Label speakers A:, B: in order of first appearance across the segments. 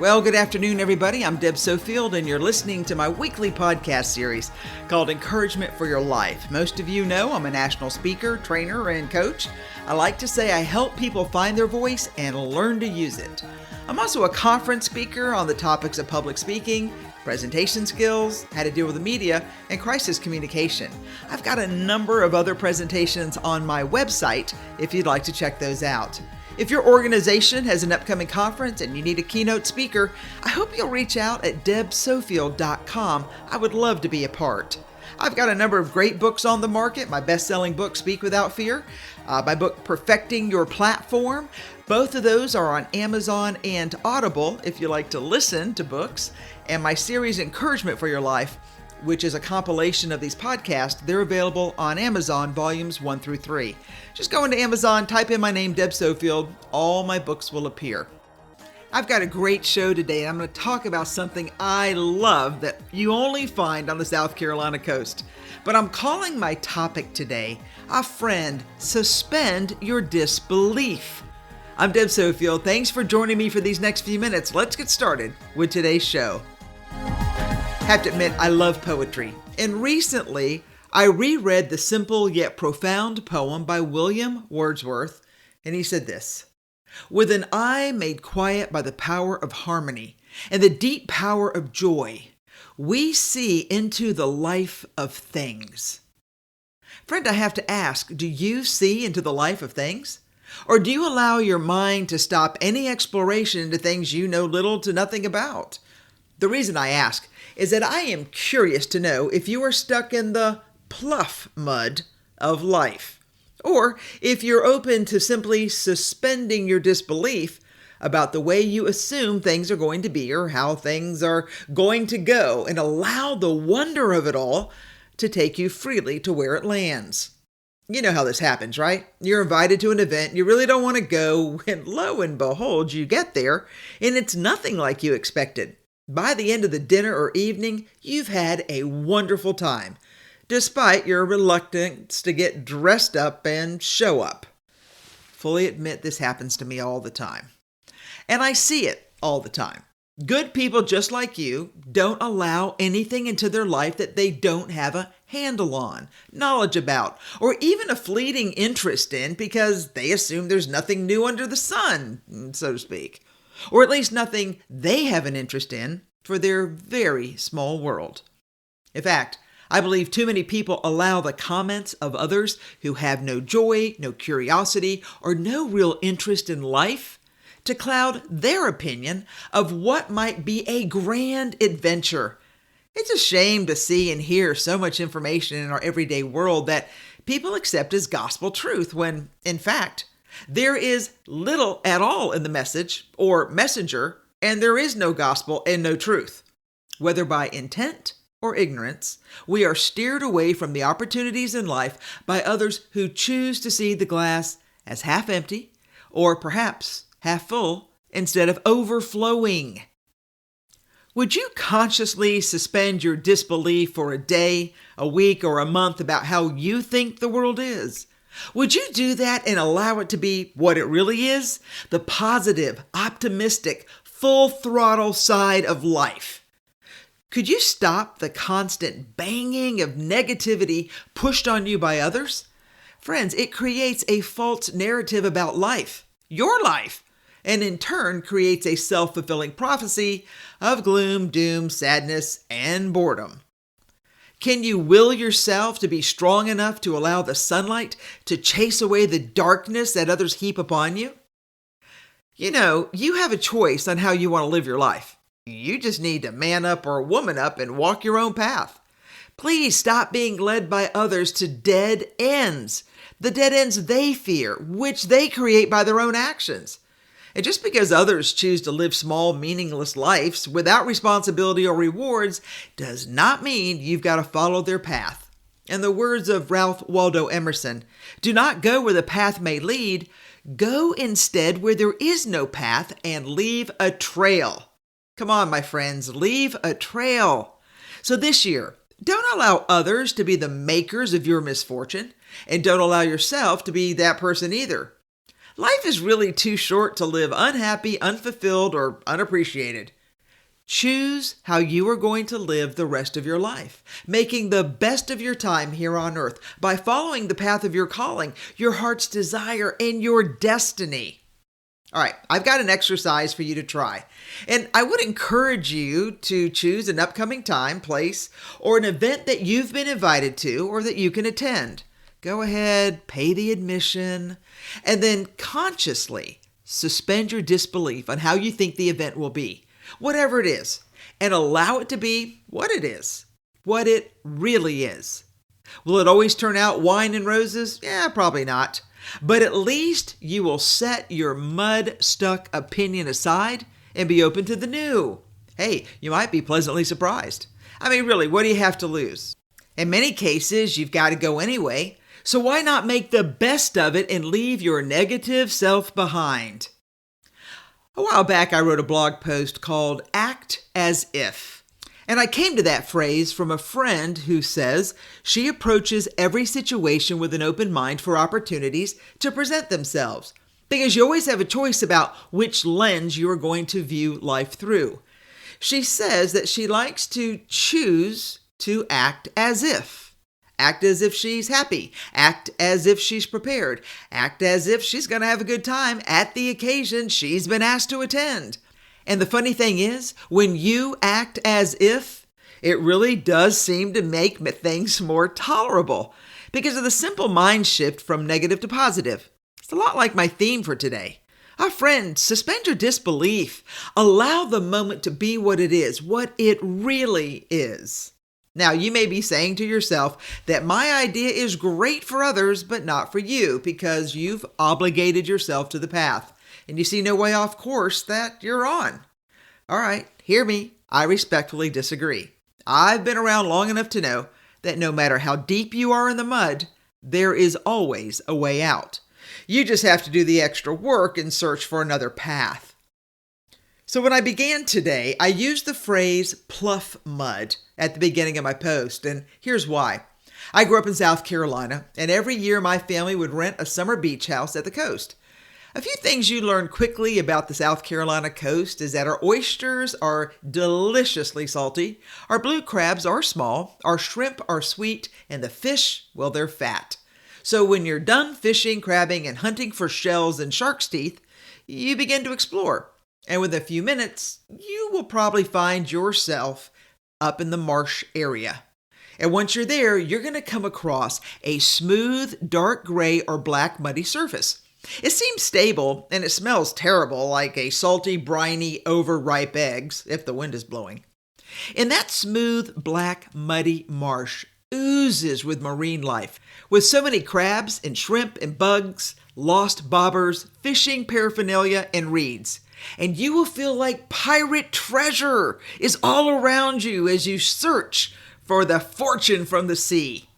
A: Well, good afternoon, everybody. I'm Deb Sofield, and you're listening to my weekly podcast series called Encouragement for Your Life. Most of you know I'm a national speaker, trainer, and coach. I like to say I help people find their voice and learn to use it. I'm also a conference speaker on the topics of public speaking, presentation skills, how to deal with the media, and crisis communication. I've got a number of other presentations on my website if you'd like to check those out. If your organization has an upcoming conference and you need a keynote speaker, I hope you'll reach out at debsofield.com. I would love to be a part. I've got a number of great books on the market. My best-selling book, Speak Without Fear. My book, Perfecting Your Platform. Both of those are on Amazon and Audible if you like to listen to books. And my series, Encouragement for Your Life, which is a compilation of these podcasts, they're available on Amazon, volumes 1 through 3. Just go into Amazon, type in my name, Deb Sofield, all my books will appear. I've got a great show today, and I'm going to talk about something I love that you only find on the South Carolina coast. But I'm calling my topic today, a friend, suspend your disbelief. I'm Deb Sofield. Thanks for joining me for these next few minutes. Let's get started with today's show. I have to admit, I love poetry. And recently, I reread the simple yet profound poem by William Wordsworth, and he said this: "With an eye made quiet by the power of harmony and the deep power of joy, we see into the life of things." Friend, I have to ask, do you see into the life of things? Or do you allow your mind to stop any exploration into things you know little to nothing about? The reason I ask is that I am curious to know if you are stuck in the pluff mud of life, or if you're open to simply suspending your disbelief about the way you assume things are going to be or how things are going to go, and allow the wonder of it all to take you freely to where it lands. You know how this happens, right? You're invited to an event, you really don't want to go, and lo and behold, you get there, and it's nothing like you expected. By the end of the dinner or evening, you've had a wonderful time, despite your reluctance to get dressed up and show up. Fully admit this happens to me all the time. And I see it all the time. Good people just like you don't allow anything into their life that they don't have a handle on, knowledge about, or even a fleeting interest in because they assume there's nothing new under the sun, so to speak. Or at least nothing they have an interest in for their very small world. In fact, I believe too many people allow the comments of others who have no joy, no curiosity, or no real interest in life to cloud their opinion of what might be a grand adventure. It's a shame to see and hear so much information in our everyday world that people accept as gospel truth when, in fact, there is little at all in the message or messenger, and there is no gospel and no truth. Whether by intent or ignorance, we are steered away from the opportunities in life by others who choose to see the glass as half empty or perhaps half full instead of overflowing. Would you consciously suspend your disbelief for a day, a week, or a month about how you think the world is? Would you do that and allow it to be what it really is? The positive, optimistic, full throttle side of life. Could you stop the constant banging of negativity pushed on you by others? Friends, it creates a false narrative about life, your life, and in turn creates a self-fulfilling prophecy of gloom, doom, sadness, and boredom. Can you will yourself to be strong enough to allow the sunlight to chase away the darkness that others heap upon you? You know, you have a choice on how you want to live your life. You just need to man up or woman up and walk your own path. Please stop being led by others to dead ends, the dead ends they fear, which they create by their own actions. And just because others choose to live small, meaningless lives without responsibility or rewards does not mean you've got to follow their path. In the words of Ralph Waldo Emerson, do not go where the path may lead. Go instead where there is no path and leave a trail. Come on, my friends, leave a trail. So this year, don't allow others to be the makers of your misfortune, and don't allow yourself to be that person either. Life is really too short to live unhappy, unfulfilled, or unappreciated. Choose how you are going to live the rest of your life, making the best of your time here on earth by following the path of your calling, your heart's desire, and your destiny. All right, I've got an exercise for you to try. And I would encourage you to choose an upcoming time, place, or an event that you've been invited to or that you can attend. Go ahead, pay the admission, and then consciously suspend your disbelief on how you think the event will be, whatever it is, and allow it to be what it is, what it really is. Will it always turn out wine and roses? Yeah, probably not. But at least you will set your mud-stuck opinion aside and be open to the new. Hey, you might be pleasantly surprised. I mean, really, what do you have to lose? In many cases, you've got to go anyway. So why not make the best of it and leave your negative self behind? A while back, I wrote a blog post called Act As If. And I came to that phrase from a friend who says she approaches every situation with an open mind for opportunities to present themselves, because you always have a choice about which lens you are going to view life through. She says that she likes to choose to act as if. Act as if she's happy. Act as if she's prepared. Act as if she's going to have a good time at the occasion she's been asked to attend. And the funny thing is, when you act as if, it really does seem to make things more tolerable because of the simple mind shift from negative to positive. It's a lot like my theme for today. Our friend, suspend your disbelief. Allow the moment to be what it is, what it really is. Now, you may be saying to yourself that my idea is great for others, but not for you because you've obligated yourself to the path. And you see no way off course that you're on. All right, hear me. I respectfully disagree. I've been around long enough to know that no matter how deep you are in the mud, there is always a way out. You just have to do the extra work and search for another path. So when I began today, I used the phrase pluff mud at the beginning of my post, and here's why. I grew up in South Carolina, and every year my family would rent a summer beach house at the coast. A few things you learn quickly about the South Carolina coast is that our oysters are deliciously salty, our blue crabs are small, our shrimp are sweet, and the fish, well, they're fat. So when you're done fishing, crabbing, and hunting for shells and shark's teeth, you begin to explore. And within a few minutes, you will probably find yourself up in the marsh area. And once you're there, you're going to come across a smooth, dark gray or black muddy surface. It seems stable and it smells terrible, like a salty, briny, overripe eggs, if the wind is blowing. And that smooth, black, muddy marsh oozes with marine life, with so many crabs and shrimp and bugs, lost bobbers, fishing paraphernalia, and reeds. And you will feel like pirate treasure is all around you as you search for the fortune from the sea.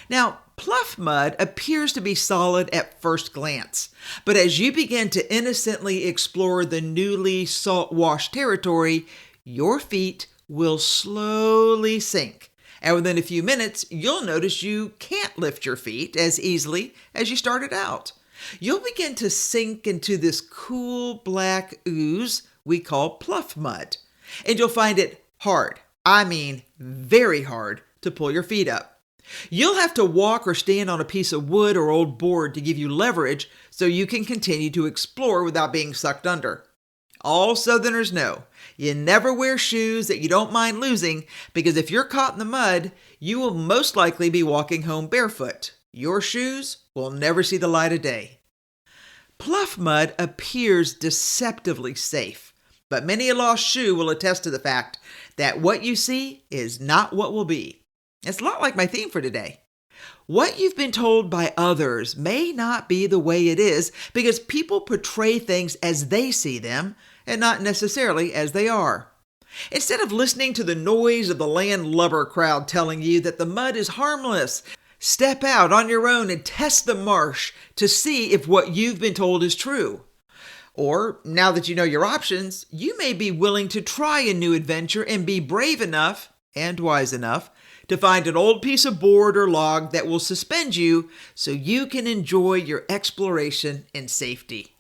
A: Now, pluff mud appears to be solid at first glance, but as you begin to innocently explore the newly salt-washed territory, your feet will slowly sink. And within a few minutes, you'll notice you can't lift your feet as easily as you started out. You'll begin to sink into this cool black ooze we call pluff mud, and you'll find it hard, very hard, to pull your feet up. You'll have to walk or stand on a piece of wood or old board to give you leverage so you can continue to explore without being sucked under. All Southerners know you never wear shoes that you don't mind losing because if you're caught in the mud, you will most likely be walking home barefoot. Your shoes will never see the light of day. Pluff mud appears deceptively safe, but many a lost shoe will attest to the fact that what you see is not what will be. It's a lot like my theme for today. What you've been told by others may not be the way it is because people portray things as they see them and not necessarily as they are. Instead of listening to the noise of the landlubber crowd telling you that the mud is harmless, step out on your own and test the marsh to see if what you've been told is true. Or, now that you know your options, you may be willing to try a new adventure and be brave enough and wise enough to find an old piece of board or log that will suspend you so you can enjoy your exploration in safety.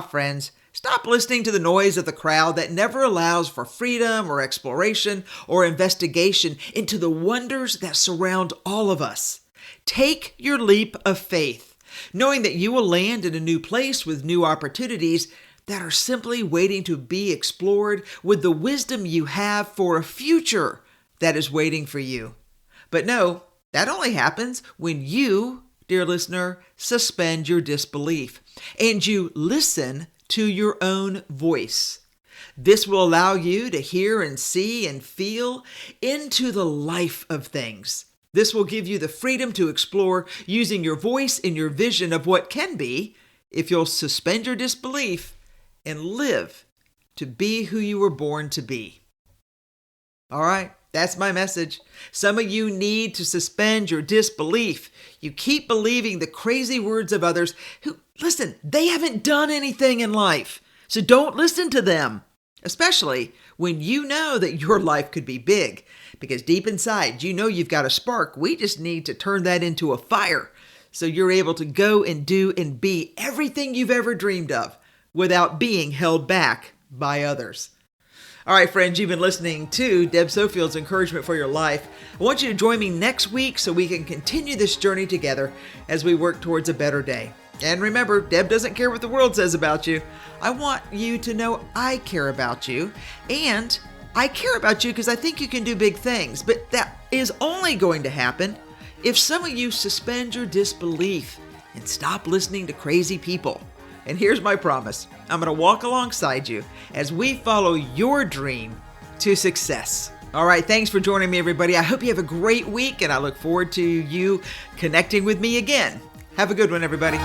A: Friends, it's Stop listening to the noise of the crowd that never allows for freedom or exploration or investigation into the wonders that surround all of us. Take your leap of faith, knowing that you will land in a new place with new opportunities that are simply waiting to be explored with the wisdom you have for a future that is waiting for you. But no, that only happens when you, dear listener, suspend your disbelief and you listen to your own voice. This will allow you to hear and see and feel into the life of things. This will give you the freedom to explore using your voice and your vision of what can be if you'll suspend your disbelief and live to be who you were born to be. All right, that's my message. Some of you need to suspend your disbelief. You keep believing the crazy words of others who, listen, they haven't done anything in life. So don't listen to them, especially when you know that your life could be big. Because deep inside, you know you've got a spark. We just need to turn that into a fire so you're able to go and do and be everything you've ever dreamed of without being held back by others. All right, friends, you've been listening to Deb Sofield's Encouragement for Your Life. I want you to join me next week so we can continue this journey together as we work towards a better day. And remember, Deb doesn't care what the world says about you. I want you to know I care about you, and I care about you because I think you can do big things, but that is only going to happen if some of you suspend your disbelief and stop listening to crazy people. And here's my promise. I'm going to walk alongside you as we follow your dream to success. All right, thanks for joining me, everybody. I hope you have a great week, and I look forward to you connecting with me again. Have a good one, everybody.